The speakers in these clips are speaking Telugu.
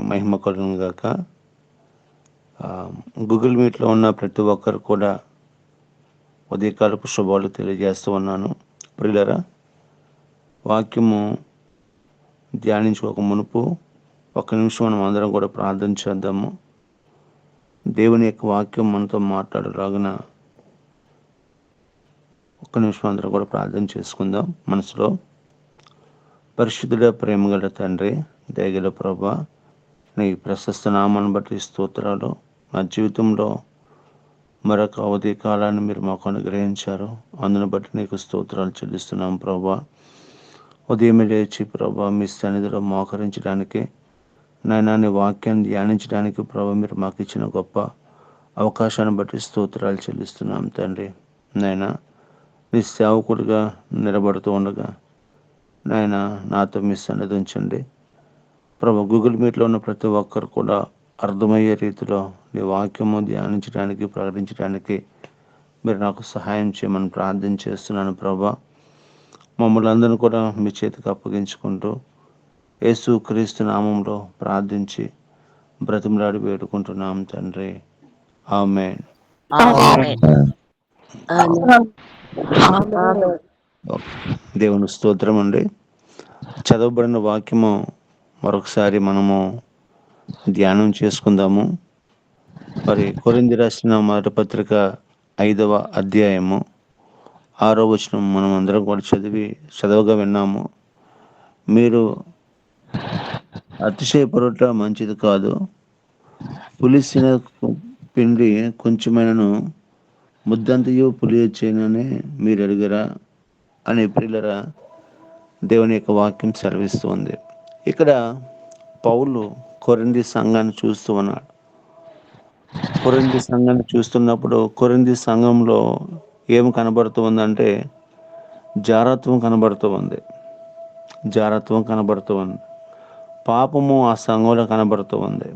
మహిమ కలుగును గాక. గూగుల్ మీట్లో ఉన్న ప్రతి ఒక్కరు కూడా ఉదయకాలపు శుభాలు తెలియజేస్తూ ఉన్నాను. ప్రియులారా, వాక్యము ధ్యానించుకోక మునుపు ఒక్క నిమిషం మనం అందరం కూడా ప్రార్థన చేద్దాము. దేవుని యొక్క వాక్యం మనతో మాట్లాడలాగిన ఒక్క నిమిషం అందరం కూడా ప్రార్థన చేసుకుందాం. మనసులో పరిశుద్ధుడ, ప్రేమగల తండ్రి, దయగల ప్రభువా, నీ ప్రశస్త నామాన్ని బట్టి స్తోత్రాలు. నా జీవితంలో మరొక అవధి కాలాన్ని మీరు మాకు అనుగ్రహించారు. అందును బట్టి నీకు స్తోత్రాలు చెల్లిస్తున్నాం ప్రభువా. ఉదయమే లేచి ప్రభువా మీ సన్నిధిలో మోకరించడానికి, నాయనా నీ వాక్యాన్ని ధ్యానించడానికి ప్రభువా మీరు మాకు ఇచ్చిన గొప్ప అవకాశాన్ని బట్టి స్తోత్రాలు చెల్లిస్తున్నాం తండ్రి. నాయనా నీ సేవకుడిగా నిలబడుతూ ఉండగా నాయనా నాతో మీ సన్నిధి ఉంచండి ప్రభు. గూగుల్ మీట్లో ఉన్న ప్రతి ఒక్కరు కూడా అర్థమయ్యే రీతిలో నీ వాక్యము ధ్యానించడానికి, ప్రకటించడానికి మీరు నాకు సహాయం చేయమని ప్రార్థన చేస్తున్నాను ప్రభా. మమ్మల్ని అందరినీ కూడా మీ చేతికి అప్పగించుకుంటూ యేసు క్రీస్తు నామంలో ప్రార్థించి బ్రతిమలాడి వేడుకుంటున్నాం తండ్రి. ఆమేన్. దేవుని స్తోత్రం అండి. చదవబడిన వాక్యము మరొకసారి మనము ధ్యానం చేసుకుందాము. మరి కొరింథీ రాసిన మొదటి పత్రిక 5వ అధ్యాయము 6వ వచనం మనం అందరం కూడా చదవగా విన్నాము. మీరు అతిశయపడుట మంచిది కాదు, పులిసిన పిండి కొంచెమైనను ముద్దంతయు పులియొచ్చేనని మీరు ఎరుగరా అని ప్రియులరా దేవుని యొక్క వాక్యం సెలవిస్తుంది. ఇక్కడ పౌలు కొరింథీ సంఘాన్ని చూస్తూ ఉన్నాడు. కొరింథీ సంఘాన్ని చూస్తున్నప్పుడు కొరింథీ సంఘంలో ఏమి కనబడుతూ ఉందంటే జారత్వం కనబడుతూ ఉంది. పాపము ఆ సంఘంలో కనబడుతూ ఉంది.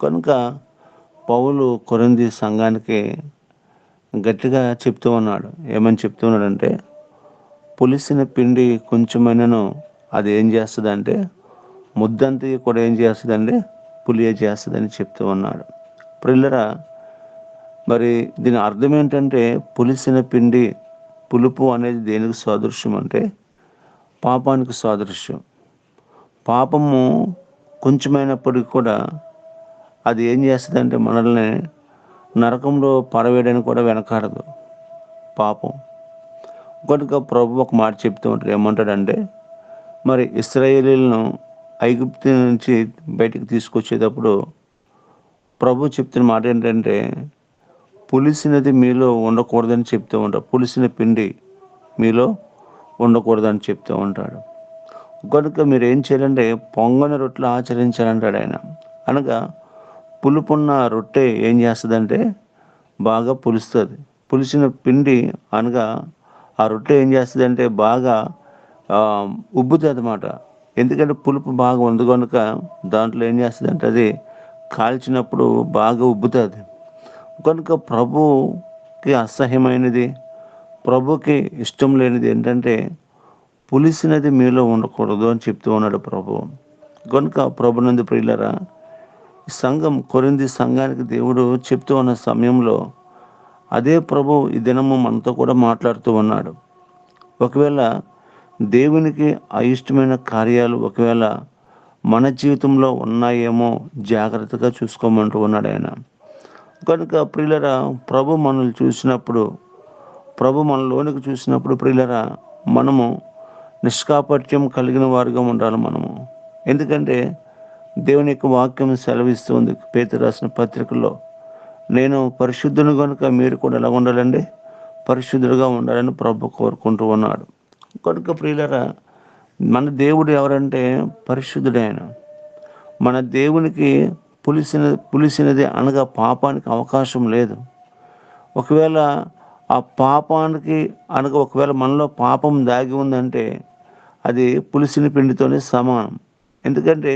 కనుక పౌలు కొరింథీ సంఘానికి గట్టిగా చెప్తూ ఉన్నాడు. ఏమని చెప్తూ ఉన్నాడంటే, పులిసిన పిండి కొంచెమైనను అది ఏం చేస్తుందంటే ముద్దంతా కూడా ఏం చేస్తుందండి, పులియ చేస్తుందని చెప్తూ ఉన్నాడు. ప్రియులరా, మరి దీని అర్థం ఏంటంటే పులిసిన పిండి, పులుపు అనేది దేనికి సాదృశ్యం అంటే పాపానికి సాదృశ్యం. పాపము కొంచెమైనప్పటికీ కూడా అది ఏం చేస్తుందంటే మనల్ని నరకంలో పడవేయడానికి కూడా వెనకాడదు పాపం. కనుక ప్రభు ఒక మాట చెప్తూ ఉంటాడు. ఏమంటాడంటే, మరి ఇశ్రాయేలీలను ఐగుప్తు నుంచి బయటికి తీసుకొచ్చేటప్పుడు ప్రభు చెప్తున్న మాట ఏంటంటే పులిసినది మీలో ఉండకూడదని చెప్తూ ఉంటాడు. పులిసిన పిండి మీలో ఉండకూడదని చెప్తూ ఉంటాడు. కనుక మీరు ఏం చేయాలంటే పొంగని రొట్టెలు ఆచరించాలంటాడు ఆయన. అనగా పులుపున్న రొట్టె ఏం చేస్తుందంటే బాగా పులుస్తుంది. పులిసిన పిండి అనగా ఆ రొట్టె ఏం చేస్తుందంటే బాగా ఉబ్బుతుంది అన్నమాట. ఎందుకంటే పులుపు బాగా ఉంది కనుక దాంట్లో ఏం చేస్తుందంటే అది కాల్చినప్పుడు బాగా ఉబ్బుతుంది. కనుక ప్రభుకి అసహ్యమైనది, ప్రభుకి ఇష్టం లేనిది ఏంటంటే పులిసినది మీలో ఉండకూడదు అని చెప్తూ ఉన్నాడు ప్రభు. కనుక ప్రభునందు ప్రియులరా, సంఘం కొరింథీ సంఘానికి దేవుడు చెప్తూ ఉన్న సమయంలో అదే ప్రభు ఈ దినము మనతో కూడా మాట్లాడుతూ ఉన్నాడు. ఒకవేళ దేవునికి అయిష్టమైన కార్యాలు ఒకవేళ మన జీవితంలో ఉన్నాయేమో జాగ్రత్తగా చూసుకోమంటూ ఉన్నాడు ఆయన. కనుక ప్రియులరా, ప్రభు మనల్ని చూసినప్పుడు, ప్రభు మనలోనికి చూసినప్పుడు ప్రియులరా, మనము నిష్కాపట్యం కలిగిన వారుగా ఉండాలి మనము. ఎందుకంటే దేవుని యొక్క వాక్యం సెలవిస్తుంది పేతురు రాసిన పత్రికలో, నేను పరిశుద్ధుని కనుక మీరు కూడా ఎలా ఉండాలండి, పరిశుద్ధులుగా ఉండాలని ప్రభు కోరుకుంటూ ఉన్నాడు. కనుక ప్రియులరా, మన దేవుడు ఎవరంటే పరిశుద్ధుడైన మన దేవునికి పులిసినది అనగా పాపానికి అవకాశం లేదు. ఒకవేళ ఆ పాపానికి అనగా ఒకవేళ మనలో పాపం దాగి ఉందంటే అది పులిసిన పిండితోనే సమానం. ఎందుకంటే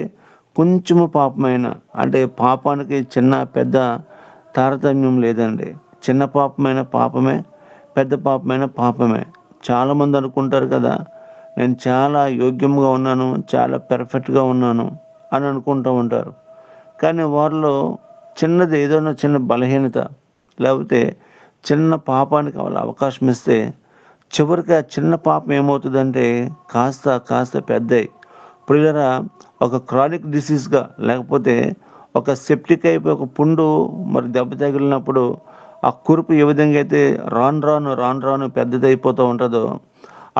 కొంచెము పాపమైన, అంటే పాపానికి చిన్న పెద్ద తారతమ్యం లేదండి. చిన్న పాపమైన పాపమే, పెద్ద పాపమైన పాపమే. చాలామంది అనుకుంటారు కదా, నేను చాలా యోగ్యంగా ఉన్నాను, చాలా పెర్ఫెక్ట్గా ఉన్నాను అని అనుకుంటూ ఉంటారు. కానీ వారిలో చిన్నది ఏదైనా చిన్న బలహీనత లేకపోతే చిన్న పాపానికి వాళ్ళు అవకాశం ఇస్తే చివరికి ఆ చిన్న పాపం ఏమవుతుందంటే కాస్త కాస్త పెద్దయి ప్రియులరా ఒక క్రానిక్ డిసీజ్గా లేకపోతే ఒక సెప్టిక్ అయిపోయి ఒక పుండు మరి దెబ్బ తగిలినప్పుడు ఆ కురుపు ఏ విధంగా అయితే రాను రాను పెద్దదైపోతూ ఉంటుందో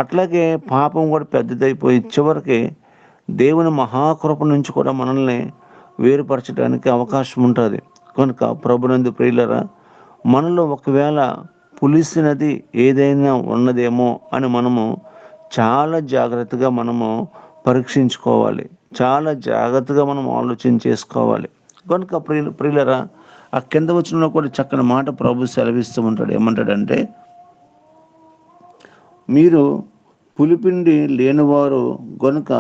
అట్లాగే పాపం కూడా పెద్దదైపోయి చివరికి దేవుని మహాకృప నుంచి కూడా మనల్ని వేరుపరచడానికి అవకాశం ఉంటుంది. కనుక ప్రభునందు ప్రియులరా మనలో ఒకవేళ పులిసినది ఏదైనా ఉన్నదేమో అని మనము చాలా జాగ్రత్తగా మనము పరీక్షించుకోవాలి. చాలా జాగ్రత్తగా మనం ఆలోచన చేసుకోవాలి. కనుక ప్రియులరా ఆ కింద వచనంలో కూడా చక్కని మాట ప్రభు సెలవిస్తూ ఉంటాడు. ఏమంటాడంటే, మీరు పులిపిండి లేనివారు గనుక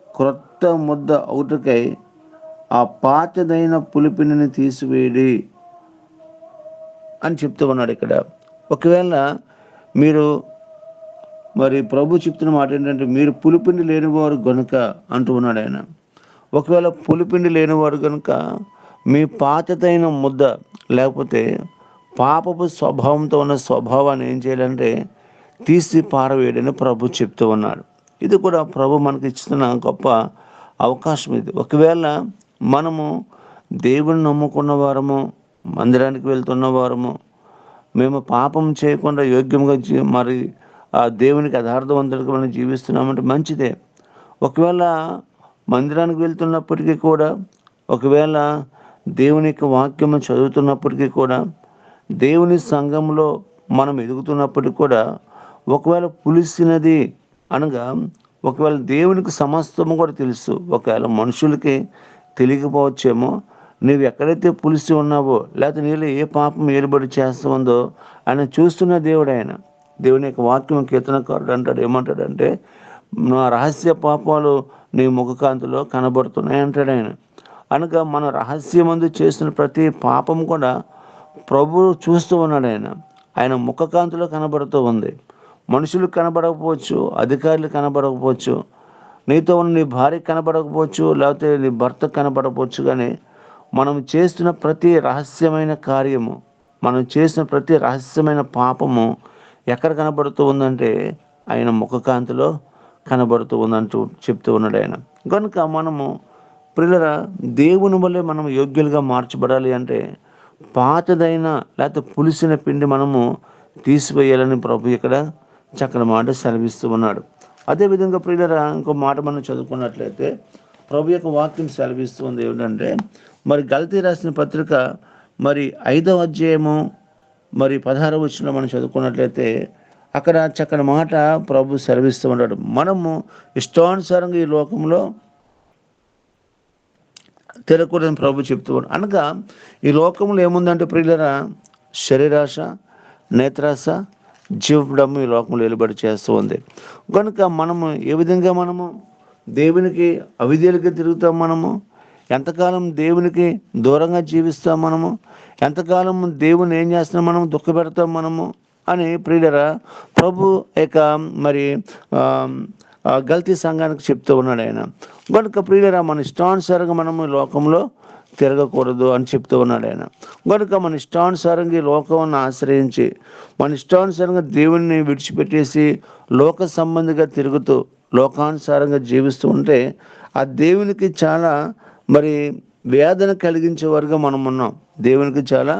క్రొత్త ముద్ద అవుటకై ఆ పాతదైన పులిపిండిని తీసివేయడి అని చెప్తూ ఉన్నాడు ఇక్కడ. ఒకవేళ మీరు మరి ప్రభు చెప్తున్న మాట ఏంటంటే, మీరు పులిపిండి లేనివారు గనుక అంటూ ఉన్నాడు ఆయన. ఒకవేళ పులిపిండి లేనివారు కనుక మీ పాతదైన ముద్ద లేకపోతే పాపపు స్వభావంతో ఉన్న స్వభావాన్ని ఏం చేయాలంటే తీసి పారవేయడని ప్రభు చెప్తూ ఉన్నాడు. ఇది కూడా ప్రభు మనకి ఇస్తున్న గొప్ప అవకాశం ఇది. ఒకవేళ మనము దేవుని నమ్ముకున్న వారము, మందిరానికి వెళ్తున్న వారము, మేము పాపం చేయకుండా యోగ్యంగా మరి ఆ దేవునికి యథార్థవంతుడిగా మనం జీవిస్తున్నామంటే మంచిదే. ఒకవేళ మందిరానికి వెళ్తున్నప్పటికీ కూడా, ఒకవేళ దేవుని యొక్క వాక్యము చదువుతున్నప్పటికీ కూడా, దేవుని సంఘంలో మనం ఎదుగుతున్నప్పటికీ కూడా ఒకవేళ పులిసినది అనగా ఒకవేళ దేవునికి సమస్తము కూడా తెలుసు, ఒకవేళ మనుషులకి తెలియకపోవచ్చేమో, నువ్వు ఎక్కడైతే పులిసి ఉన్నావో లేకపోతే నీళ్ళు ఏ పాపం ఏలుబడి చేస్తుందో ఆయన చూస్తున్న దేవుడు. ఆయన దేవుని యొక్క వాక్యం కీర్తనకారుడు అంటాడు, ఏమంటాడంటే, నా రహస్య పాపాలు నీ ముఖకాంతిలో కనబడుతున్నాయి అంటాడు ఆయన. అనగా మన రహస్యమందు చేసిన ప్రతి పాపం కూడా ప్రభువు చూస్తూ ఉన్నాడు. ఆయన ముఖకాంతిలో కనబడుతూ ఉంది. మనుషులకు కనబడకపోవచ్చు, అధికారులు కనబడకపోవచ్చు, నీతో ఉన్న నీ భార్య కనబడకపోవచ్చు, లేకపోతే నీ భర్త కనబడకపోవచ్చు, కానీ మనం చేస్తున్న ప్రతి రహస్యమైన కార్యము, మనం చేసిన ప్రతి రహస్యమైన పాపము ఎక్కడ కనబడుతూ ఉందంటే ఆయన ముఖకాంతిలో కనబడుతూ ఉందంటూ చెప్తూ ఉన్నాడు ఆయన. కనుక మనము ప్రియులరా దేవుని వల్లే మనం యోగ్యులుగా మార్చబడాలి అంటే పాతదైన లేకపోతే పులిసిన పిండి మనము తీసివేయాలని ప్రభు ఇక్కడ చక్కని మాట సెలవిస్తూ ఉన్నాడు. అదేవిధంగా ప్రియులరా ఇంకో మాట మనం చదువుకున్నట్లయితే ప్రభు యొక్క వాక్యం సెలవిస్తుంది ఏమిటంటే, మరి గలతీ రాసిన పత్రిక మరి 5వ అధ్యాయము మరి 16వ వచనంలో మనం చదువుకున్నట్లయితే అక్కడ చక్కని మాట ప్రభు సెలవిస్తూ ఉన్నాడు. మనము ఇష్టానుసారంగా ఈ లోకంలో తిరగకూడదని ప్రభు చెప్తూ ఉన్నాడు. అనగా ఈ లోకంలో ఏముందంటే ప్రియులరా శరీరాశ, నేత్రాశ, జీవడము ఈ లోకంలో వెలుబడి చేస్తూ ఉంది. కనుక మనము ఏ విధంగా మనము దేవునికి అవిధేయులుగా తిరుగుతాం, మనము ఎంతకాలం దేవునికి దూరంగా జీవిస్తాం, మనము ఎంతకాలం దేవుని ఏం చేస్తున్నాం, మనం దుఃఖపెడతాం మనము అని ప్రియులరా ప్రభు యొక్క మరి గల్తీ సంఘానికి చెప్తూ ఉన్నాడు ఆయన. కనుక ప్రియులరా మన ఇష్టానుసారంగా మనము లోకంలో తిరగకూడదు అని చెప్తూ ఉన్నాడు ఆయన. కనుక మన ఇష్టానుసారంగా ఈ లోకాన్ని ఆశ్రయించి మన ఇష్టానుసారంగా దేవుణ్ణి విడిచిపెట్టేసి లోక సంబంధిగా తిరుగుతూ లోకానుసారంగా జీవిస్తూ ఉంటే ఆ దేవునికి చాలా మరి వేదన కలిగించేవారుగా మనం ఉన్నాం. దేవునికి చాలా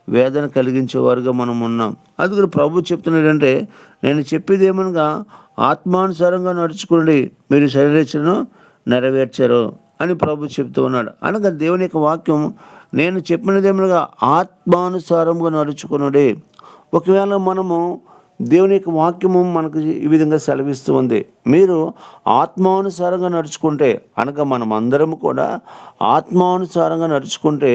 వేదన కలిగించేవారుగా మనం ఉన్నాం. అది కూడా ప్రభు చెప్తున్నాడంటే, నేను చెప్పేది ఏమనగా ఆత్మానుసారంగా నడుచుకోండి, మీరు శరీరేచ్ఛను నెరవేర్చరు అని ప్రభు చెప్తూ ఉన్నాడు. అనగా దేవుని యొక్క వాక్యం నేను చెప్పినది ఏమనగా ఆత్మానుసారంగా నడుచుకునుడే. ఒకవేళ మనము దేవుని యొక్క వాక్యము మనకు ఈ విధంగా సెలవిస్తూ ఉంది, మీరు ఆత్మానుసారంగా నడుచుకుంటే, అనగా మనం అందరం కూడా ఆత్మానుసారంగా నడుచుకుంటే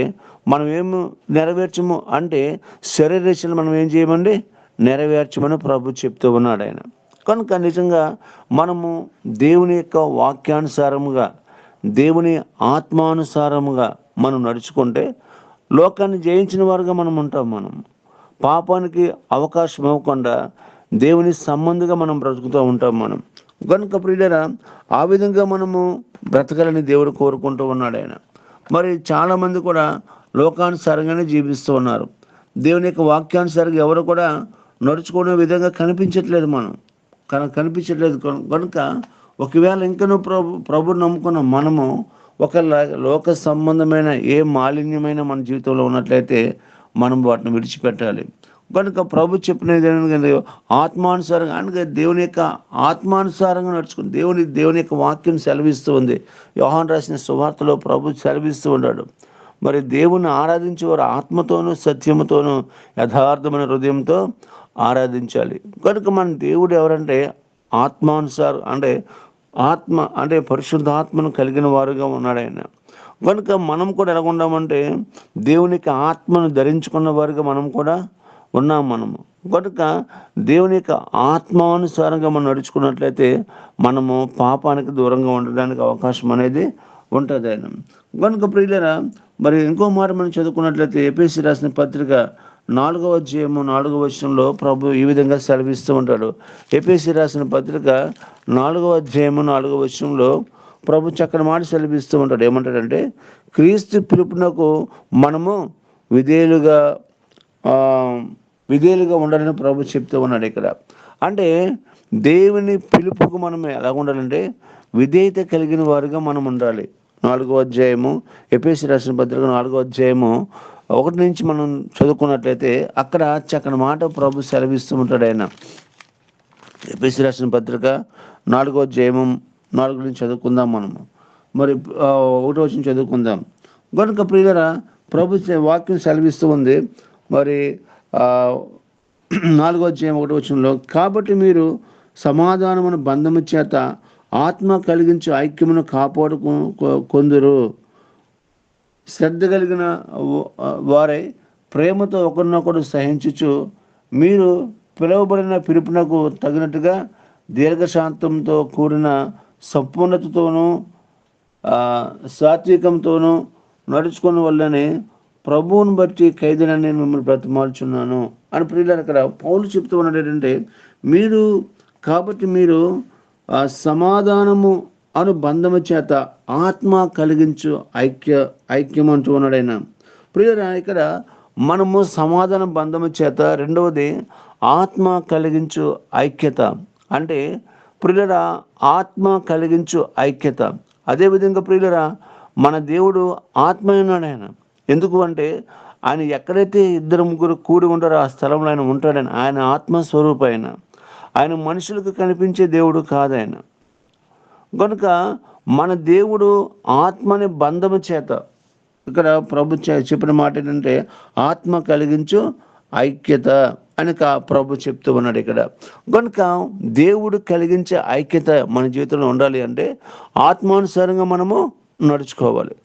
మనం ఏమి నెరవేర్చము అంటే శరీరేచ్ఛను మనం ఏం చేయమండి, నెరవేర్చమని ప్రభు చెప్తూ ఉన్నాడు ఆయన. కనుక నిజంగా మనము దేవుని యొక్క వాక్యానుసారముగా దేవుని ఆత్మానుసారముగా మనం నడుచుకుంటే లోకాన్ని జయించిన వారుగా మనం ఉంటాం. మనం పాపానికి అవకాశం ఇవ్వకుండా దేవుని సంబంధిగా మనం బ్రతుకుతూ ఉంటాం. మనం కనుక ప్రియులారా, ఆ విధంగా మనము బ్రతకాలని దేవుడు కోరుకుంటూ ఉన్నాడు ఆయన. మరి చాలామంది కూడా లోకానుసారంగానే జీవిస్తూ ఉన్నారు. దేవుని యొక్క వాక్యానుసారంగా ఎవరు కూడా నడుచుకునే విధంగా కనిపించట్లేదు మనం కనిపించట్లేదు. కనుక ఒకవేళ ఇంకనూ ప్రభుని నమ్ముకున్న మనము ఒక లోక సంబంధమైన ఏ మాలిన్యమైన మన జీవితంలో ఉన్నట్లయితే మనం వాటిని విడిచిపెట్టాలి. కనుక ప్రభు చెప్పినది ఏంటంటే ఆత్మానుసారంగా, అంటే దేవుని యొక్క ఆత్మానుసారంగా నడుచుకుని దేవుని యొక్క వాక్యం సెలవిస్తూ ఉంది. యోహాను రాసిన సువార్తలో ప్రభు సెలవిస్తూ ఉన్నాడు. మరి దేవుని ఆరాధించేవారు ఆత్మతోనూ సత్యముతోనూ యథార్థమైన హృదయంతో ఆరాధించాలి. కనుక మన దేవుడు ఎవరంటే ఆత్మానుసారం, అంటే పరిశుద్ధాత్మను కలిగిన వారుగా ఉన్నాడు ఆయన. కనుక మనం కూడా ఎలా ఉన్నామంటే దేవునికి ఆత్మను ధరించుకున్న వారుగా మనం కూడా ఉన్నాం మనము. కనుక దేవుని యొక్క ఆత్మానుసారంగా మనం నడుచుకున్నట్లయితే మనము పాపానికి దూరంగా ఉండడానికి అవకాశం అనేది ఉంటుంది ఆయన. కనుక ప్రియులారా, మరి ఇంకో మాట మనం చదువుకున్నట్లయితే ఎఫెసీ రాసిన పత్రిక 4వ అధ్యాయము 4వ వచనంలో ప్రభు ఈ విధంగా సెలవిస్తూ ఉంటాడు. ఎఫెసీ రాసిన పత్రిక 4వ అధ్యాయము 4వ వచనంలో ప్రభు చక్కని మాట సెలవిస్తూ ఉంటాడు. ఏమంటాడంటే, క్రీస్తు పిలుపునకు మనము విధేయులుగా ఉండాలని ప్రభు చెప్తూ ఉన్నాడు ఇక్కడ. అంటే దేవుని పిలుపుకు మనం ఎలా ఉండాలంటే విధేయత కలిగిన వారుగా మనం ఉండాలి. 4వ అధ్యాయము ఎఫెసీ రాసిన పత్రిక 4వ అధ్యాయము 1 నుంచి మనం చదువుకున్నట్లయితే అక్కడ చక్కని మాట ప్రభు సెలవిస్తూ ఉంటాడు ఆయన. ఎఫెసీ రాసిన పత్రిక 4వ అధ్యాయము 4 నుంచి చదువుకుందాం మనము. మరి 1వ వచనం చదువుకుందాం. కనుక ప్రియులారా, ప్రభు వాక్యం సెలవిస్తూ ఉంది. మరి 4వ అధ్యాయం 1వ వచనంలో, కాబట్టి మీరు సమాధానమును బంధము చేత ఆత్మ కలిగించే ఐక్యమును కొందరు శ్రద్ధ కలిగిన వారై ప్రేమతో ఒకరినొకరు సహించుచు మీరు పిలువబడిన పిలుపునకు తగినట్టుగా దీర్ఘశాంతంతో కూడిన సంపూర్ణతతోనూ సాత్వికంతోనూ నడుచుకున్న వల్లనే ప్రభువుని బట్టి ఖైదీనని నేను మిమ్మల్ని బ్రతిమాలుచున్నాను అని ప్రియులారా, అక్కడ పౌలు చెప్తూ ఉన్నాడు ఏంటంటే, మీరు సమాధానము అను బంధము చేత ఆత్మ కలిగించు ఐక్యం అంటూ ఉన్నాడు ఆయన. ప్రియులారా, ఇక్కడ మనము సమాధాన బంధము చేత, రెండవది ఆత్మ కలిగించు ఐక్యత. అంటే ప్రియులారా, ఆత్మ కలిగించు ఐక్యత. అదేవిధంగా ప్రియులారా, మన దేవుడు ఆత్మ ఉన్నాడు ఆయన. ఎందుకు అంటే ఆయన ఎక్కడైతే 2-3 కూడి ఉంటారో ఆ స్థలంలో ఆయన ఉంటాడని. ఆయన ఆత్మస్వరూప ఆయన మనుషులకు కనిపించే దేవుడు కాదు ఆయన. కనుక మన దేవుడు ఆత్మని బంధము చేత, ఇక్కడ ప్రభు చెప్పిన మాట ఏంటంటే ఆత్మ కలిగించు ఐక్యత అని ప్రభు చెప్తూ ఉన్నాడు ఇక్కడ. కనుక దేవుడు కలిగించే ఐక్యత మన జీవితంలో ఉండాలి అంటే ఆత్మానుసారంగా మనము నడుచుకోవాలి,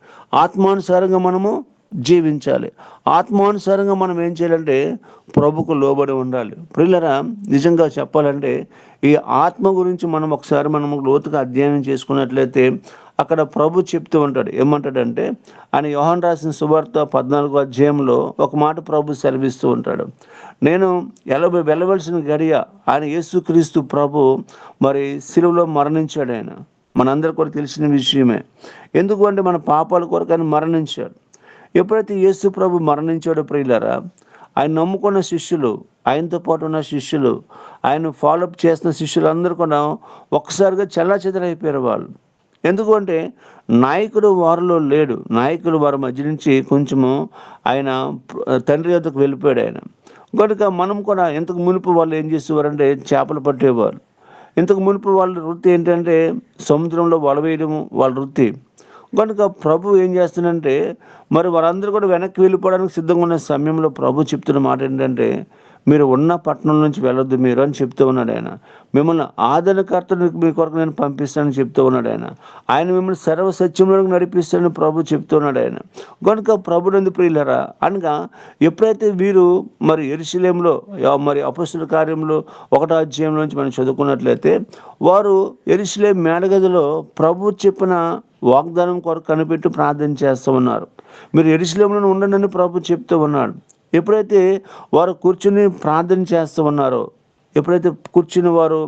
ఆత్మానుసారంగా మనము జీవించాలి, ఆత్మానుసారంగా మనం ఏం చేయాలంటే ప్రభుకు లోబడి ఉండాలి. ప్రియులారా, నిజంగా చెప్పాలంటే ఈ ఆత్మ గురించి మనం ఒకసారి లోతుగా అధ్యయనం చేసుకున్నట్లయితే అక్కడ ప్రభు చెప్తూ ఉంటాడు. ఏమంటాడంటే, ఆయన యోహాను రాసిన సువార్త 14వ అధ్యాయంలో ఒక మాట ప్రభు సెలవిస్తూ ఉంటాడు. నేను వెళ్ళవలసిన గడియ, ఆయన యేసుక్రీస్తు ప్రభు మరి శిలువలో మరణించాడు. ఆయన మనందరి కొరకు తెలిసిన విషయమే. ఎందుకు అంటే మన పాపాల కొరకు ఆయన మరణించాడు. ఎప్పుడైతే యేసు ప్రభు మరణించాడో ప్రియులారా, ఆయన నమ్ముకున్న శిష్యులు, ఆయనతో పాటు ఉన్న శిష్యులు, ఆయన ఫాలోఅప్ చేస్తున్న శిష్యులు అందరూ కూడా ఒక్కసారిగా చెల్లాచెదరైపోయారు వాళ్ళు. ఎందుకు అంటే నాయకుడు వారిలో లేడు. నాయకుడు వారి మధ్య నుంచి కొంచెము ఆయన తండ్రి వద్దకు వెళ్ళిపోయాడు ఆయన. కనుక మనం కూడా ఇంతకు మునుపు వాళ్ళు ఏం చేసేవారంటే చేపలు పట్టేవారు. ఇంతకు మునుపు వాళ్ళ వృత్తి ఏంటంటే సముద్రంలో వల వేయడము వాళ్ళ వృత్తి. కనుక ప్రభు ఏం చేస్తుందంటే మరి వారందరూ కూడా వెనక్కి వెళ్ళిపోవడానికి సిద్ధంగా ఉన్న సమయంలో ప్రభు చెప్తున్న మాట ఏంటంటే, మీరు ఉన్న పట్టణం నుంచి వెళ్ళొద్దు మీరు అని చెప్తూ ఉన్నాడు ఆయన. మిమ్మల్ని ఆదరణకర్తను మీ కొరకు నేను పంపిస్తానని చెప్తూ ఉన్నాడు ఆయన. ఆయన మిమ్మల్ని సర్వ సత్యంలోకి నడిపిస్తానని ప్రభు చెప్తూ ఉన్నాడు ఆయన. కనుక ప్రభునందు ప్రియులారా, అనగా ఎప్పుడైతే వీరు మరి యెరూషలేములో మరి అపొస్తలుల కార్యంలో 1వ అధ్యాయం నుంచి మనం చదువుకున్నట్లయితే వారు యెరూషలేము మేడగదిలో ప్రభు చెప్పిన వాగ్దానం కొరకు కనిపెట్టి ప్రార్థన చేస్తూ ఉన్నారు. మీరు యెరూషలేములో ఉండండి ప్రభు చెప్తూ ఉన్నాడు. ఎప్పుడైతే వారు కూర్చుని ప్రార్థన చేస్తూ ఉన్నారో ఎప్పుడైతే కూర్చుని వారు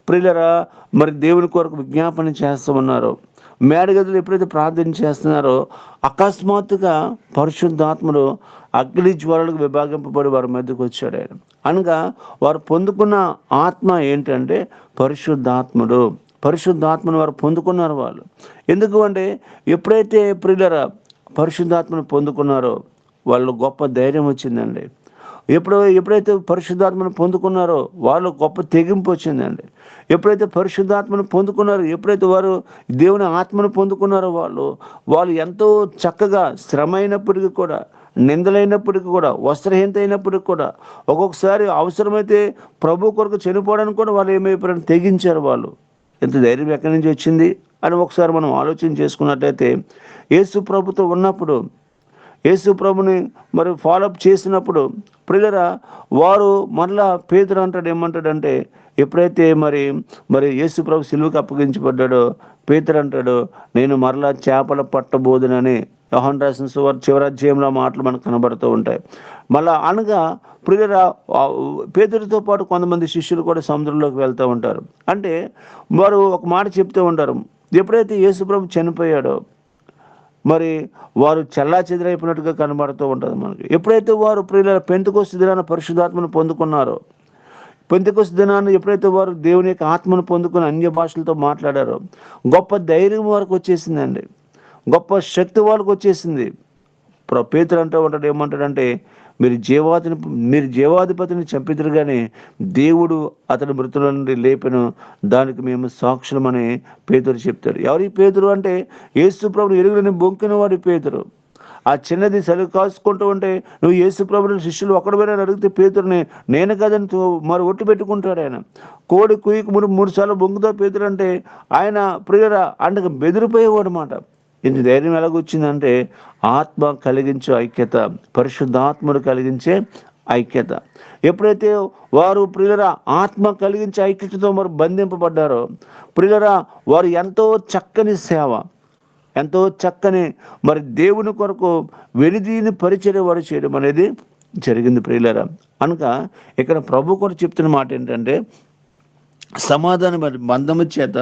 ప్రియులరా మరి దేవుని కొరకు విజ్ఞాపన చేస్తూ ఉన్నారో, మేడగదిలో ఎప్పుడైతే ప్రార్థన చేస్తున్నారో అకస్మాత్తుగా పరిశుద్ధాత్ముడు అగ్ని జ్వాలలకు విభాగింపబడి వారి మధ్యకు వచ్చాడు ఆయన. అనగా వారు పొందుకున్న ఆత్మ ఏంటంటే పరిశుద్ధాత్ముడు. పరిశుద్ధాత్మను వారు పొందుకున్నారు వాళ్ళు. ఎందుకు అంటే ఎప్పుడైతే ప్రియులరా పరిశుద్ధాత్మను పొందుకున్నారో వాళ్ళు గొప్ప ధైర్యం వచ్చిందండి. ఎప్పుడైతే పరిశుద్ధాత్మను పొందుకున్నారో వాళ్ళు గొప్ప తెగింపు వచ్చిందండి. ఎప్పుడైతే పరిశుద్ధాత్మను పొందుకున్నారో, ఎప్పుడైతే వారు దేవుని ఆత్మను పొందుకున్నారో వాళ్ళు ఎంతో చక్కగా శ్రమ అయినప్పటికీ కూడా, నిందలైనప్పటికీ కూడా, వస్త్రహీనత అయినప్పటికీ కూడా, ఒక్కొక్కసారి అవసరమైతే ప్రభు కొరకు చనిపోవడానికి కూడా వాళ్ళు ఏమైపోయారు, తెగించారు వాళ్ళు. ఎంత ధైర్యం ఎక్కడి నుంచి వచ్చింది అని ఒకసారి మనం ఆలోచన చేసుకున్నట్టయితే, యేసు ప్రభుతో ఉన్నప్పుడు, యేసు ప్రభుని మరి ఫాలోఅప్ చేసినప్పుడు ప్రియులరా వారు మరలా పేతురు అంటాడు, ఏమంటాడంటే ఎప్పుడైతే మరి యేసు ప్రభు సిలువకు అప్పగించబడ్డాడో పేతురు అంటాడు, నేను మరలా చేపల పట్టబోదునని యోహాను రాసిన సువార్త చివరి అధ్యాయంలో మాటలు మనకు కనబడుతూ ఉంటాయి. మళ్ళా అనగా ప్రియులరా పేతురుతో పాటు కొంతమంది శిష్యులు కూడా సముద్రంలోకి వెళ్తూ ఉంటారు. అంటే వారు ఒక మాట చెప్తూ ఉంటారు, ఎప్పుడైతే యేసు ప్రభు చనిపోయాడో మరి వారు చెల్లా చెదిరైపోయినట్టుగా కనబడుతూ ఉంటుంది మనకి. ఎప్పుడైతే వారు ప్రియుల పెంతెకొస్తు దినాన పరిశుద్ధాత్మను పొందుకున్నారో, పెంతెకొస్తు దినాన్ని ఎప్పుడైతే వారు దేవుని యొక్క ఆత్మను పొందుకుని అన్య భాషలతో మాట్లాడారో గొప్ప ధైర్యం వారికి వచ్చేసిందండి, గొప్ప శక్తి వాళ్ళకి వచ్చేసింది. పేతురు అంటూ ఉంటాడు, ఏమంటాడంటే మీరు జీవాధిపతిని చంపితురు కానీ దేవుడు అతని మృతుల నుండి లేపెను, దానికి మేము సాక్షులమని పేతురు చెప్తాడు. ఎవరి పేతురు అంటే యేసు ప్రభుని ఎరుగులని బొంకిన వాడి పేతురు. ఆ చిన్నది సలి కాసుకుంటూ ఉంటే నువ్వు యేసు ప్రభుని శిష్యులు ఒక్కడిపోయినా అడిగితే పేతురుని నేను కదని మరి ఒట్టు పెట్టుకుంటాడు ఆయన. కోడి కుయ్యకు 3 సార్లు బొంకుతో పేతురు అంటే ఆయన ప్రియురా అంటే బెదిరిపోయేవాడు మాట. ఇంత ధైర్యం ఎలాగొచ్చిందంటే ఆత్మ కలిగించే ఐక్యత, పరిశుద్ధాత్మను కలిగించే ఐక్యత. ఎప్పుడైతే వారు ప్రియులరా ఆత్మ కలిగించే ఐక్యతతో మరి బంధింపబడ్డారో ప్రియులరా వారు ఎంతో చక్కని సేవ, ఎంతో చక్కని మరి దేవుని కొరకు వెలిదీని పరిచర్య వారు చేయడం అనేది జరిగింది ప్రియులరా. కనుక ఇక్కడ ప్రభు కొరకు చెప్తున్న మాట ఏంటంటే సమాధానం బంధము చేత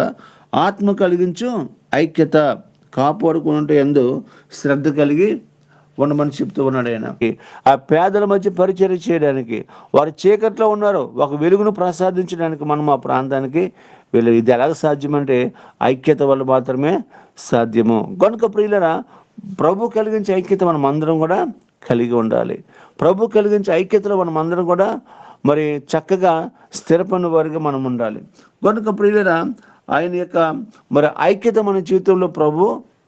ఆత్మ కలిగించు ఐక్యత కాపాడుకుంటే ఎందు శ్రద్ధ కలిగి ఉండమని చెప్తూ ఉన్నాడు ఆయన. ఆ పేదల మధ్య పరిచర్య చేయడానికి, వారు చీకట్లో ఉన్నారు, ఒక వెలుగును ప్రసాదించడానికి మనం ఆ ప్రాంతానికి వెళ్ళి, ఇది ఎలాగ సాధ్యమంటే ఐక్యత వల్ల మాత్రమే సాధ్యము. కనుక ప్రియులరా ప్రభు కలిగించే ఐక్యత మనం అందరం కూడా కలిగి ఉండాలి. ప్రభు కలిగించే ఐక్యతలో మనం అందరం కూడా మరి చక్కగా స్థిరపడిన వారిగా మనం ఉండాలి. కనుక ప్రియులరా ఆయన యొక్క మరి ఐక్యత మన జీవితంలో ప్రభు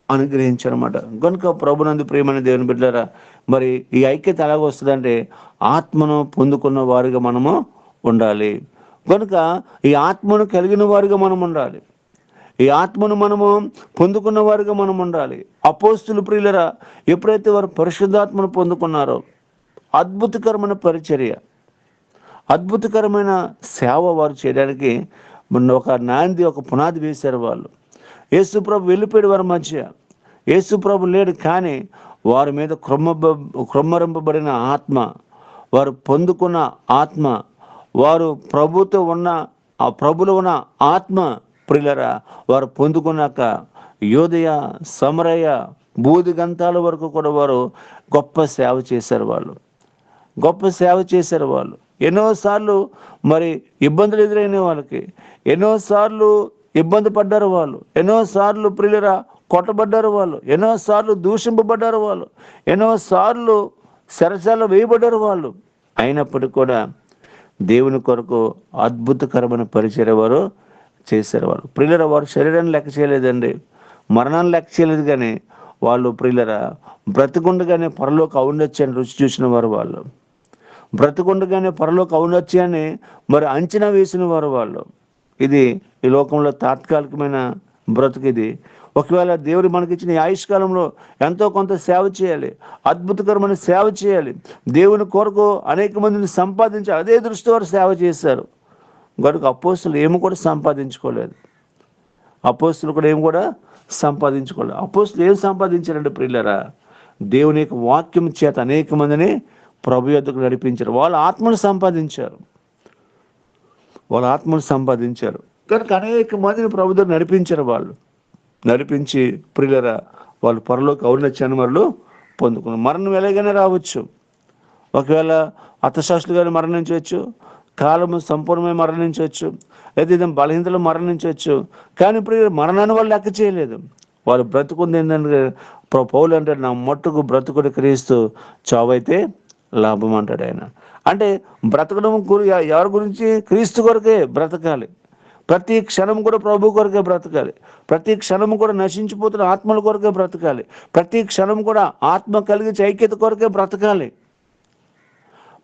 అనుగ్రహించారన్నమాట. కనుక ప్రభునందు ప్రియమైన దేవుని బిడ్డలారా మరి ఈ ఐక్యత ఎలాగ వస్తుందంటే ఆత్మను పొందుకున్న వారిగా మనము ఉండాలి. కనుక ఈ ఆత్మను కలిగిన వారిగా మనం ఉండాలి, ఈ ఆత్మను మనము పొందుకున్న వారిగా మనం ఉండాలి. అపోస్తులు ప్రియులరా ఎప్పుడైతే వారు పరిశుద్ధాత్మను పొందుకున్నారో అద్భుతకరమైన పరిచర్య, అద్భుతకరమైన సేవ వారు చేయడానికి ఒక నాంది, ఒక పునాది వేశారు వాళ్ళు. యేసుప్రభు వెళ్ళిపోయాడు వారి మధ్య, యేసుప్రభు లేడు, కానీ వారి మీద క్రొమ్మరింపబడిన ఆత్మ, వారు పొందుకున్న ఆత్మ, వారు ప్రభుతో ఉన్న ఆ ప్రభులో ఉన్న ఆత్మ ప్రియులరా వారు పొందుకున్నాక యోదయ, సమరయ, బూది గంతాల వరకు కూడా వారు గొప్ప సేవ చేశారు. గొప్ప సేవ చేశారు వాళ్ళు. ఎన్నోసార్లు మరి ఇబ్బందులు ఎదురైన వాళ్ళకి, ఎన్నోసార్లు ఇబ్బంది పడ్డారు వాళ్ళు, ఎన్నోసార్లు ప్రియులరా కొట్టబడ్డారు వాళ్ళు, ఎన్నోసార్లు దూషింపబడ్డారు వాళ్ళు, ఎన్నోసార్లు సరసాలు వేయబడ్డారు వాళ్ళు. అయినప్పటికీ కూడా దేవుని కొరకు అద్భుతకరమైన పరిచర్య వారు చేశారు. వాళ్ళు ప్రియులరా వారు శరీరాన్ని లెక్క చేయలేదండి, మరణాన్ని లెక్క చేయలేదు, కానీ వాళ్ళు ప్రియులరా బ్రతికుండగానే పరలోక ఔన్నత్యాన్ని రుచి చూసిన వారు, వాళ్ళు బ్రతికుండగానే పరలోక ఔన్నత్యాన్ని మరి అంచనా వేసిన వారు. ఇది ఈ లోకంలో తాత్కాలికమైన బ్రతుకు. ఇది ఒకవేళ దేవుడు మనకిచ్చిన ఆయుష్కాలంలో ఎంతో కొంత సేవ చేయాలి, అద్భుతకరమైన సేవ చేయాలి, దేవుని కొరకు అనేక మందిని సంపాదించాలి. అదే దృష్టి వారు సేవ చేశారు. కనుక అపోస్తులు ఏమి కూడా సంపాదించుకోలేదు, అపోస్తులు కూడా ఏమి కూడా సంపాదించుకోలేదు. అపోస్తులు ఏం సంపాదించారంటే ప్రియులరా దేవుని యొక్క వాక్యం చేత అనేక మందిని ప్రభు యొద్దకు నడిపించారు. వాళ్ళు ఆత్మను సంపాదించారు. వాళ్ళ ఆత్మను సంపాదించారు. కనుక అనేక మందిని ప్రభుత్వం నడిపించారు. వాళ్ళు నడిపించి ప్రియులరా వాళ్ళు పరలోక ఔన్నత్యాన్ని వాళ్ళు పొందుకున్నారు. మరణం ఎలాగైనా రావచ్చు. ఒకవేళ అర్థశాస్త్రులు గారు మరణించవచ్చు, కాలము సంపూర్ణమై మరణించవచ్చు, లేదా ఏదైనా బలహీనతలు మరణించవచ్చు. కానీ ఇప్పుడు మరణాన్ని వాళ్ళు లెక్క చేయలేదు. వాళ్ళు బ్రతుకుంది ఏంటంటే పౌలు అంటే నా మట్టుకు బ్రతుకుడు క్రీస్తు, చావైతే లాభం అంటాడు ఆయన. అంటే బ్రతకడం ఎవరి గురించి? క్రీస్తు కొరకే బ్రతకాలి. ప్రతి క్షణం కూడా ప్రభు కొరకే బ్రతకాలి. ప్రతి క్షణం కూడా నశించిపోతున్న ఆత్మల కొరకే బ్రతకాలి. ప్రతి క్షణం కూడా ఆత్మ కలిగించే ఐక్యత కొరకే బ్రతకాలి.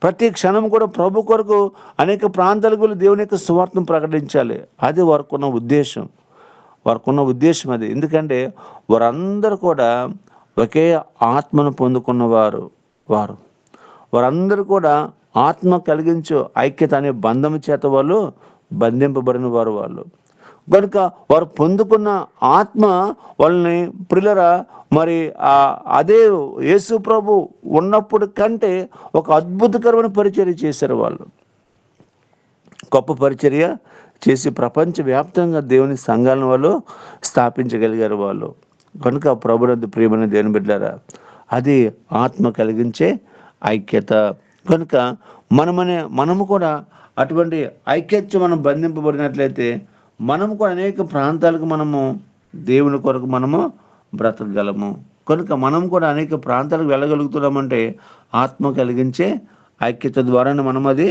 ప్రతి క్షణం కూడా ప్రభు కొరకు అనేక ప్రాంతాలకు వెళ్ళి దేవుని యొక్క సువార్తను ప్రకటించాలి. అది వారికున్న ఉద్దేశం. వారికున్న ఉద్దేశం అది. ఎందుకంటే వారందరూ కూడా ఒకే ఆత్మను పొందుకున్నవారు. వారందరూ కూడా ఆత్మ కలిగించు ఐక్యత అనే బంధం చేత వాళ్ళు బంధింపబడిన వాళ్ళు. కనుక వారు పొందుకున్న ఆత్మ వాళ్ళని ప్రియులరా మరి అదే యేసు ప్రభు ఉన్నప్పుడు కంటే ఒక అద్భుతకరమైన పరిచర్య చేశారు. వాళ్ళు గొప్ప పరిచర్య చేసి ప్రపంచవ్యాప్తంగా దేవుని సంఘాలను వాళ్ళు స్థాపించగలిగారు వాళ్ళు. కనుక ప్రభునందు ప్రియమైన దేవుని బిడ్డలారా, అది ఆత్మ కలిగించే ఐక్యత. కనుక మనము కూడా అటువంటి ఐక్యత మనం బంధింపబడినట్లయితే మనము కూడా అనేక ప్రాంతాలకు మనము దేవుని కొరకు మనము బ్రతకగలము. కనుక మనం కూడా అనేక ప్రాంతాలకు వెళ్ళగలుగుతున్నామంటే ఆత్మ కలిగించే ఐక్యత ద్వారానే మనం అది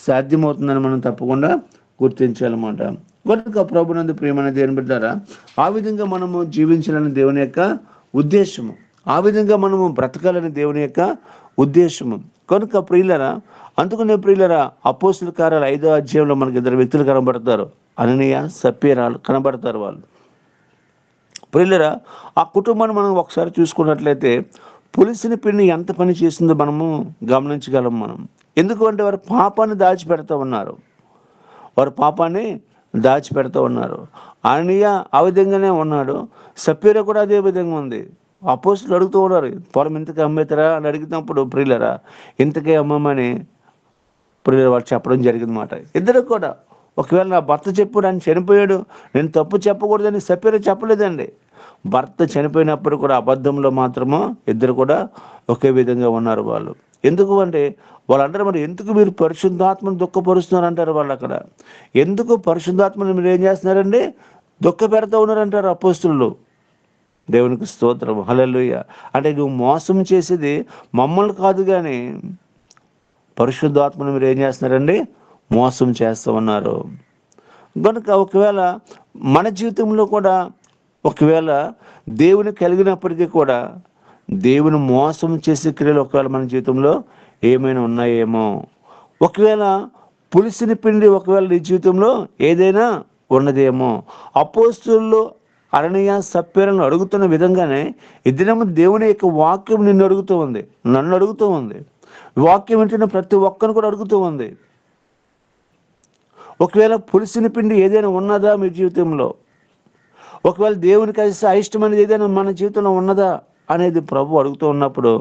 సాధ్యమవుతుందని మనం తప్పకుండా గుర్తించాలన్నమాట. కనుక ప్రభునందు ప్రియమైన దేవుని బిడ్డలారా, ఆ విధంగా మనము జీవించాలని దేవుని యొక్క ఉద్దేశము, ఆ విధంగా మనము బ్రతకాలని దేవుని యొక్క ఉద్దేశము. కనుక ప్రియులరా, అందుకనే ప్రియులరా అపోస్తుల కార్యాలు 5వ అధ్యాయంలో మనకి 2 వ్యక్తులు కనబడతారు. అననీయ, సప్పీరాలు కనబడతారు. వాళ్ళు ప్రియులరా ఆ కుటుంబాన్ని మనం ఒకసారి చూసుకున్నట్లయితే పులిసిన పిండి ఎంత పని చేసిందో మనము గమనించగలం మనం. ఎందుకంటే వారు పాపాన్ని దాచిపెడతా ఉన్నారు. అననీయ ఆ విధంగానే ఉన్నాడు. సప్పీరా కూడా అదే విధంగా ఉంది. అపోస్తులు అడుగుతూ ఉన్నారు, పొలం ఇంతకే అమ్మేతారా అని అడిగినప్పుడు ప్రియులరా ఇంతకే అమ్మమని ప్రియుల వాళ్ళు చెప్పడం జరిగింది మాట. ఇద్దరు కూడా ఒకవేళ నా భర్త చెప్పాడు ఆయన చనిపోయాడు, నేను తప్పు చెప్పకూడదని సప్పీరా చెప్పలేదండి. భర్త చనిపోయినప్పుడు కూడా అబద్ధంలో మాత్రము ఇద్దరు కూడా ఒకే విధంగా ఉన్నారు వాళ్ళు. ఎందుకు అంటే వాళ్ళు అంటారు, మరి ఎందుకు మీరు పరిశుద్ధాత్మను దుఃఖపరుస్తున్నారు అంటారు వాళ్ళు. అక్కడ ఎందుకు పరిశుద్ధాత్మను మీరు ఏం చేస్తున్నారండి? దుఃఖ పెడతా ఉన్నారంటారు అపోస్తులు. దేవునికి స్తోత్రం, హల్లెలూయా. అంటే నువ్వు మోసం చేసేది మమ్మల్ని కాదు, కానీ పరిశుద్ధాత్మను మీరు ఏం చేస్తున్నారండి? మోసం చేస్తూ ఉన్నారు. కనుక ఒకవేళ మన జీవితంలో కూడా ఒకవేళ దేవుని కలిగినప్పటికీ కూడా దేవుని మోసం చేసే క్రియలు ఒకవేళ మన జీవితంలో ఏమైనా ఉన్నాయేమో. ఒకవేళ పులిసిన పిండి ఒకవేళ నీ జీవితంలో ఏదైనా ఉన్నదేమో. అపోస్తులు అననీయ, సప్పీరాలను అడుగుతున్న విధంగానే ఇద్దరేమో దేవుని యొక్క వాక్యం నిన్ను అడుగుతూ ఉంది, నన్ను అడుగుతూ ఉంది. వాక్యం వింటున్న ప్రతి ఒక్కరిని కూడా అడుగుతూ ఉంది. ఒకవేళ పులిసిన పిండి ఏదైనా ఉన్నదా మీ జీవితంలో? ఒకవేళ దేవునికి అయిష్టం అనేది ఏదైనా మన జీవితంలో ఉన్నదా అనేది ప్రభు అడుగుతూ ఉన్నప్పుడు,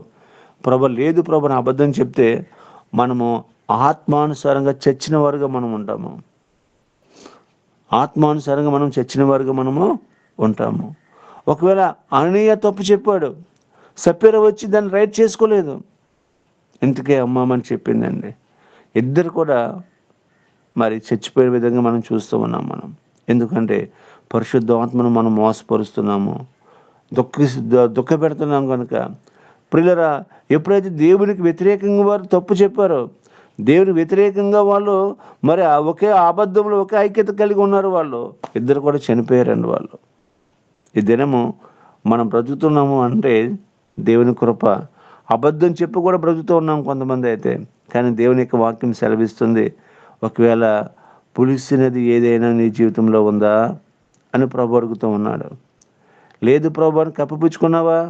ప్రభు లేదు ప్రభు నా అబద్ధం చెప్తే మనము ఆత్మానుసారంగా చచ్చిన వారుగా మనం ఉంటాము. ఆత్మానుసారంగా మనం చచ్చిన వారుగా మనము ఉంటాము. ఒకవేళ అననీయ తప్పు చెప్పాడు, సప్పీరా వచ్చి దాన్ని రైట్ చేసుకోలేదు, ఇంతకే అమ్మామని చెప్పిందండి. ఇద్దరు కూడా మరి చచ్చిపోయే విధంగా మనం చూస్తూ ఉన్నాం మనం. ఎందుకంటే పరిశుద్ధ ఆత్మను మనం మోసపరుస్తున్నాము, దుఃఖ పెడుతున్నాం. కనుక ప్రియులరా, ఎప్పుడైతే దేవునికి వ్యతిరేకంగా వారు తప్పు చెప్పారో, దేవునికి వ్యతిరేకంగా వాళ్ళు మరి ఒకే అబద్ధంలో ఒకే ఐక్యత కలిగి ఉన్నారు. వాళ్ళు ఇద్దరు కూడా చనిపోయారండి. వాళ్ళు ఈ దినము మనం బ్రతుకుతున్నాము అంటే దేవుని కృప. అబద్ధం చెప్పి కూడా బ్రతుకుతూ ఉన్నాం కొంతమంది అయితే. కానీ దేవుని యొక్క వాక్యం సెలవిస్తుంది, ఒకవేళ పులిసినది ఏదైనా నీ జీవితంలో ఉందా అని ప్రభు అడుగుతూ ఉన్నాడు. లేదు ప్రభు అని కప్పిపుచ్చుకున్నావా?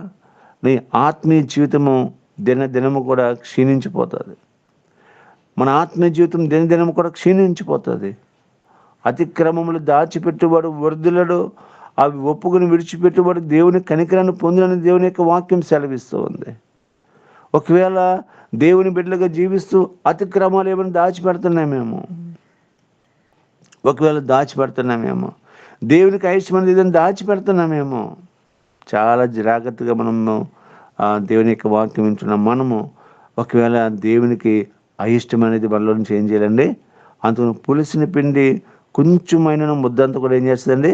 నీ ఆత్మీయ జీవితము దినము కూడా క్షీణించిపోతుంది. మన ఆత్మీయ జీవితం దినము కూడా క్షీణించిపోతుంది. అతిక్రమములు దాచిపెట్టువాడు వర్ధులడు, అవి ఒప్పుకుని విడిచిపెట్టుబడి దేవుని కనికరాన్ని పొందినని దేవుని యొక్క వాక్యం సెలవిస్తూ ఉంది. ఒకవేళ దేవుని బిడ్డలుగా జీవిస్తూ అతిక్రమాలు ఏమైనా దాచిపెడుతున్నాయి మేము, ఒకవేళ దాచిపెడుతున్నామేమో, దేవునికి అయిష్టమైనది ఏదైనా దాచిపెడుతున్నామేమో. చాలా జాగ్రత్తగా మనము దేవుని యొక్క వాక్యం వింటున్నాం. మనము ఒకవేళ దేవునికి అయిష్టమైనది మనలో నుంచి ఏం చేయాలండి, అందుకని పులిసిన పిండి కొంచెమైనా ముద్దంతా కూడా ఏం చేస్తుందండి,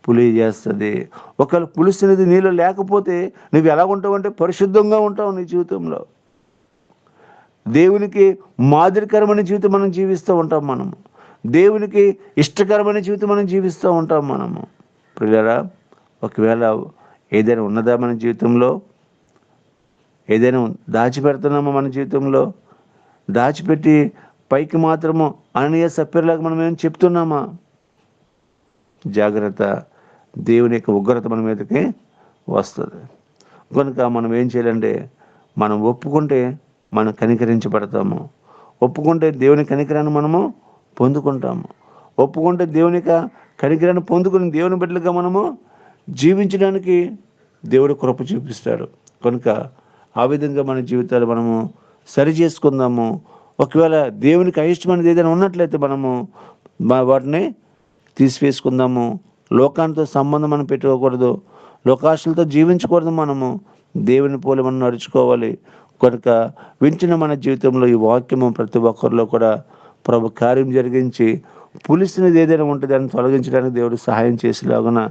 పులి చేస్తుంది. ఒకవేళ పులిసినది నీళ్ళు లేకపోతే నువ్వు ఎలా ఉంటావు అంటే పరిశుద్ధంగా ఉంటావు. నీ జీవితంలో దేవునికి మాదిరికరమైన జీవితం మనం జీవిస్తూ ఉంటాం. మనము దేవునికి ఇష్టకరమైన జీవితం మనం జీవిస్తూ ఉంటాం. మనము ప్రియులారా, ఒకవేళ ఏదైనా ఉన్నదా మన జీవితంలో, ఏదైనా దాచిపెడుతున్నామా మన జీవితంలో, దాచిపెట్టి పైకి మాత్రము అననీయ సప్ఫీరులాగా మనం ఏం చెప్తున్నామా? జాగ్రత్త, దేవుని యొక్క ఉగ్రత మన మీదకి వస్తుంది. కనుక మనం ఏం చేయాలంటే, మనం ఒప్పుకుంటే మనం కనికరించబడతాము. ఒప్పుకుంటే దేవుని కనికరాన్ని మనము పొందుకుంటాము. ఒప్పుకుంటే దేవుని యొక్క కనికరాన్ని పొందుకుని దేవుని బిడ్డలుగా మనము జీవించడానికి దేవుడు కృప చూపిస్తాడు. కనుక ఆ విధంగా మన జీవితాలు మనము సరి చేసుకుందాము. ఒకవేళ దేవునికి అయిష్టమైనది ఏదైనా ఉన్నట్లయితే మనము వాటిని తీసివేసుకుందాము. లోకాంతో సంబంధం మనం పెట్టుకోకూడదు, లోకాశలతో జీవించకూడదు. మనము దేవుని పోలి మనం నడుచుకోవాలి. కనుక వింటున్న మన జీవితంలో ఈ వాక్యము ప్రతి ఒక్కరిలో కూడా ప్రభు కార్యం జరిగించి పులిసినది ఏదైనా ఉంటే దాన్ని తొలగించడానికి దేవుడు సహాయం చేసేలాగున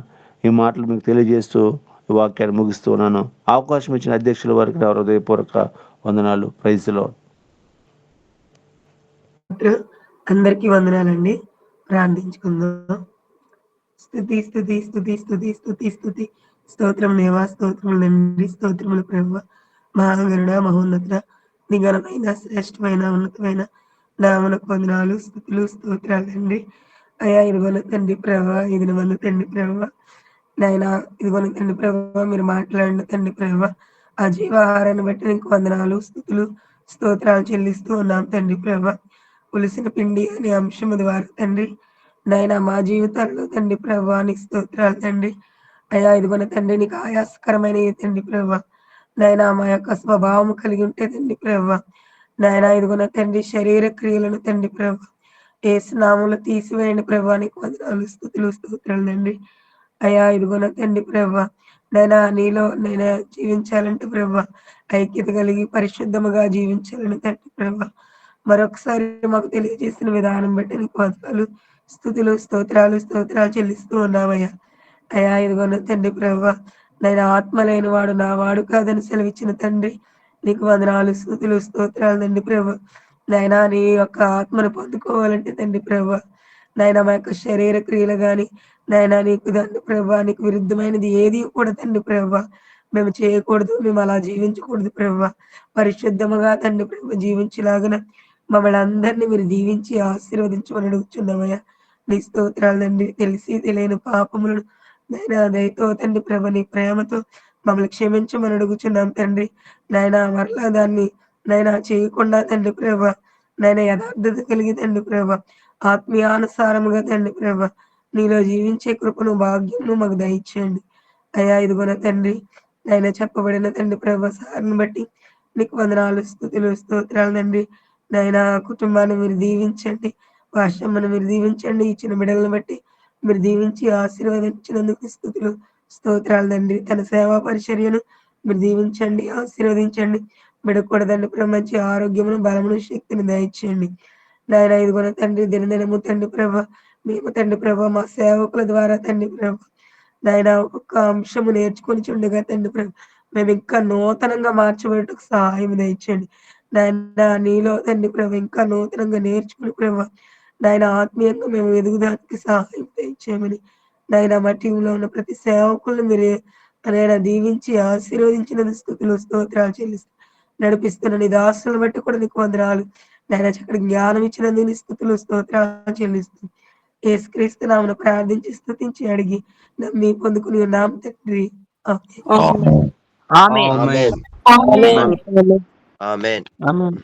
ఈ మాటలు మీకు తెలియజేస్తూ ఈ వాక్యాన్ని ముగిస్తూ ఉన్నాను. అవకాశం ఇచ్చిన అధ్యక్షుల వారికి నా హృదయపూర్వక వందనాలు. Praise the Lord. అందరికీ వందనాలండి. ప్రార్థించుకుందాం. స్తుతి స్తుతి స్తుతి స్తుతి స్తుతి స్తుతి స్తోత్రం దేవా, స్తోత్రములు తండ్రి, స్తోత్రములు ప్రభువా, మహాగరుడ, మహోన్నతుడ, నిఘనమైన శ్రేష్టమైన ఉన్నతమైన నామనకు వందనాలు, స్తుతులు, స్తోత్రాలు తండ్రి. అయ్యా ఇదిగోన తండ్రి ప్రభా, ఇదిగోన తండ్రి ప్రభా, నాయనా ఇదిగోన తండ్రి ప్రభా, మీరు మాట్లాడిన తండ్రి ప్రభా, ఆ జీవాహారాన్ని బట్టి నీకు వందనాలు, స్తుతులు, స్తోత్రాలు చెల్లిస్తూ ఉన్నాం తండ్రి ప్రభా. పులిసిన పిండి అనే అంశము ద్వారా తండ్రి నాయనా మా జీవితాల్లో తండ్రి ప్రభా నీకు స్తోత్రాలు తండ్రి. అయ్యా ఇదిగోన తండ్రి నీకు ఆయాసకరమైన తండ్రి ప్రభా, నాయనా మా యొక్క స్వభావం కలిగి ఉంటే తండ్రి ప్రభా, నాయనా ఇదిగోన తండ్రి శరీర క్రియలను తండ్రి ప్రభా యేసు నామములో తీసివేయండి ప్రభా. నీకు వందనాలు, స్తుతులు, స్తోత్రాలు తండ్రి. అయ్యా ఇదిగోన తండ్రి ప్రభా, నైనా నీలో నైనా జీవించాలంటే ప్రభా ఐక్యత కలిగి పరిశుద్ధముగా జీవించాలని తండ్రి ప్రభా మరొకసారి మాకు తెలియజేసిన విధానం బట్టి నీకు వందనాలు, స్తుతులు, స్తోత్రాలు చెల్లిస్తూ ఉన్నామయ్యా. అయ్యా ఇదిగోన తండ్రి ప్రభా, నేను ఆత్మ లేని వాడు నా వాడు కాదని సెలవిచ్చిన తండ్రి నీకు వందనాలు, స్తుతులు, స్తోత్రాలు తండ్రి ప్రభా. నాయనా నీ యొక్క ఆత్మను పొందుకోవాలంటే తండ్రి ప్రభా, నాయనా మా యొక్క శరీర క్రియలు కానీ నాయనా నీకు తండ్రి ప్రభా నీకు విరుద్ధమైనది ఏది కూడా తండ్రి ప్రభా మేము చేయకూడదు, మేము అలా జీవించకూడదు ప్రభా. పరిశుద్ధముగా తండ్రి ప్రభా జీవించేలాగన మమ్మల్ని అందరినీ మీరు దీవించి ఆశీర్వదించమని అడుగుచున్నామయ్యా. నీ స్తోత్రాలు తండ్రి. తెలిసి తెలియని పాపములను నాయనా దయతో తండ్రి ప్రభ నీ ప్రేమతో మమ్మల్ని క్షమించమని అడుగుచున్నాం తండ్రి. నాయనా మరలా దాన్ని నైనా చేయకుండా తండ్రి ప్రభ నైనా యథార్థత కలిగి తండ్రి ప్రభ ఆత్మీయానుసారముగా తండ్రి ప్రభ నీలో జీవించే కృపను భాగ్యము మాకు దయచేయండి అయ్యా. ఇదిగోన తండ్రి ఆయన చెప్పబడిన తండ్రి ప్రభ సారిని బట్టి నీకు వందనాలు, స్తుతులు, స్తోత్రాలు తండ్రి. నాయనా కుటుంబాన్ని మీరు దీవించండి, భాషమ్మను మీరు దీవించండి, ఇచ్చిన బిడ్డలను బట్టి మీరు దీవించి ఆశీర్వదించినందుకు స్తుతులు, స్తోత్రాలు తండ్రి. తన సేవా పరిచర్యను మీరు దీవించండి, ఆశీర్వదించండి. బిడ్డకు కూడా తండ్రి ప్రభ మంచి ఆరోగ్యమును, బలమును, శక్తిని దయచేయండి నాయన. ఇదిగోన తండ్రి దినదినము తండ్రి ప్రభ మేము తండ్రి ప్రభ మా సేవకుల ద్వారా తండ్రి ప్రభ నాయన ఒక్కొక్క అంశము నేర్చుకొని చుండగా తండ్రి ప్రభ మేము ఇంకా నూతనంగా మార్చబడటకు సహాయం దయచేయండి నాయన. నీలో తండ్రి ప్రభ ఇంకా నూతనంగా నేర్చుకుని ప్రభ నాయన ఆత్మీయంగా మేము ఎదుగుదానికి సహాయం దయచేయమని నాయన మా టీంలో ఉన్న ప్రతి సేవకులను మీరు నాయన దీవించి ఆశీర్వదించిన స్తుతులు, స్తోత్రాలు చెల్లిస్తూ నడిపిస్తున్న నీ దాసులను బట్టి కూడా నీకు వందనాలు నాయన. చక్కటి జ్ఞానం ఇచ్చినందుకు నీ స్తుతులు, స్తోత్రాలు చెల్లిస్తూ యేసుక్రీస్తు నామమున ప్రార్థించి స్తుతించి అడిగి నమ్మి పొందుకుని ఉన్నాం తండ్రి. ఆమేన్. ఆమేన్. ఆమేన్. ఆమేన్. ఆమేన్. ఆమేన్.